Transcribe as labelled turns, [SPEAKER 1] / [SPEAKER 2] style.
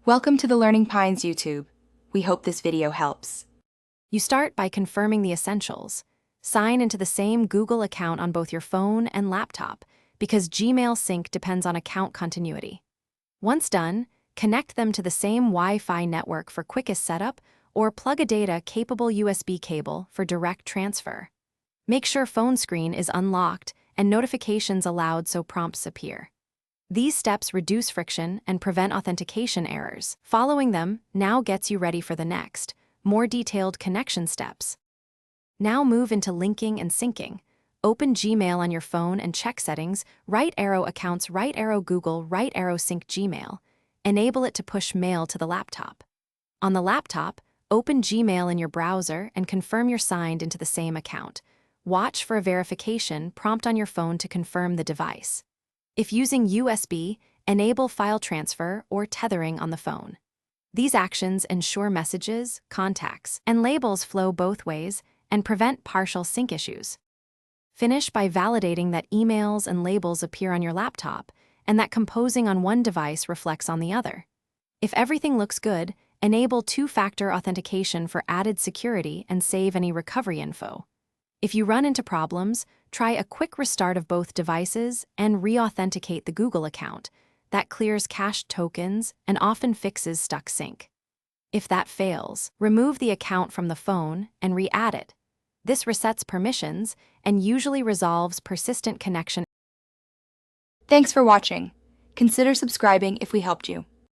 [SPEAKER 1] Welcome to the Learning Pines YouTube. We hope this video helps.
[SPEAKER 2] You start by confirming the essentials. Sign into the same Google account on both your phone and laptop, because Gmail sync depends on account continuity. Once done, connect them to the same Wi-Fi network for quickest setup, or plug a data-capable USB cable for direct transfer. Make sure phone screen is unlocked and notifications allowed so prompts appear. These steps reduce friction and prevent authentication errors. Following them now gets you ready for the next, more detailed connection steps. Now move into linking and syncing. Open Gmail on your phone and check settings, right arrow accounts, right arrow Google, right arrow sync Gmail. Enable it to push mail to the laptop. On the laptop, open Gmail in your browser and confirm you're signed into the same account. Watch for a verification prompt on your phone to confirm the device. If using USB, enable file transfer or tethering on the phone. These actions ensure messages, contacts, and labels flow both ways and prevent partial sync issues. Finish by validating that emails and labels appear on your laptop and that composing on one device reflects on the other. If everything looks good, enable two-factor authentication for added security and save any recovery info. If you run into problems, try a quick restart of both devices and re-authenticate the Google account. That clears cached tokens and often fixes stuck sync. If that fails, remove the account from the phone and re-add it. This resets permissions and usually resolves persistent connection.
[SPEAKER 1] Thanks for watching. Consider subscribing if we helped you.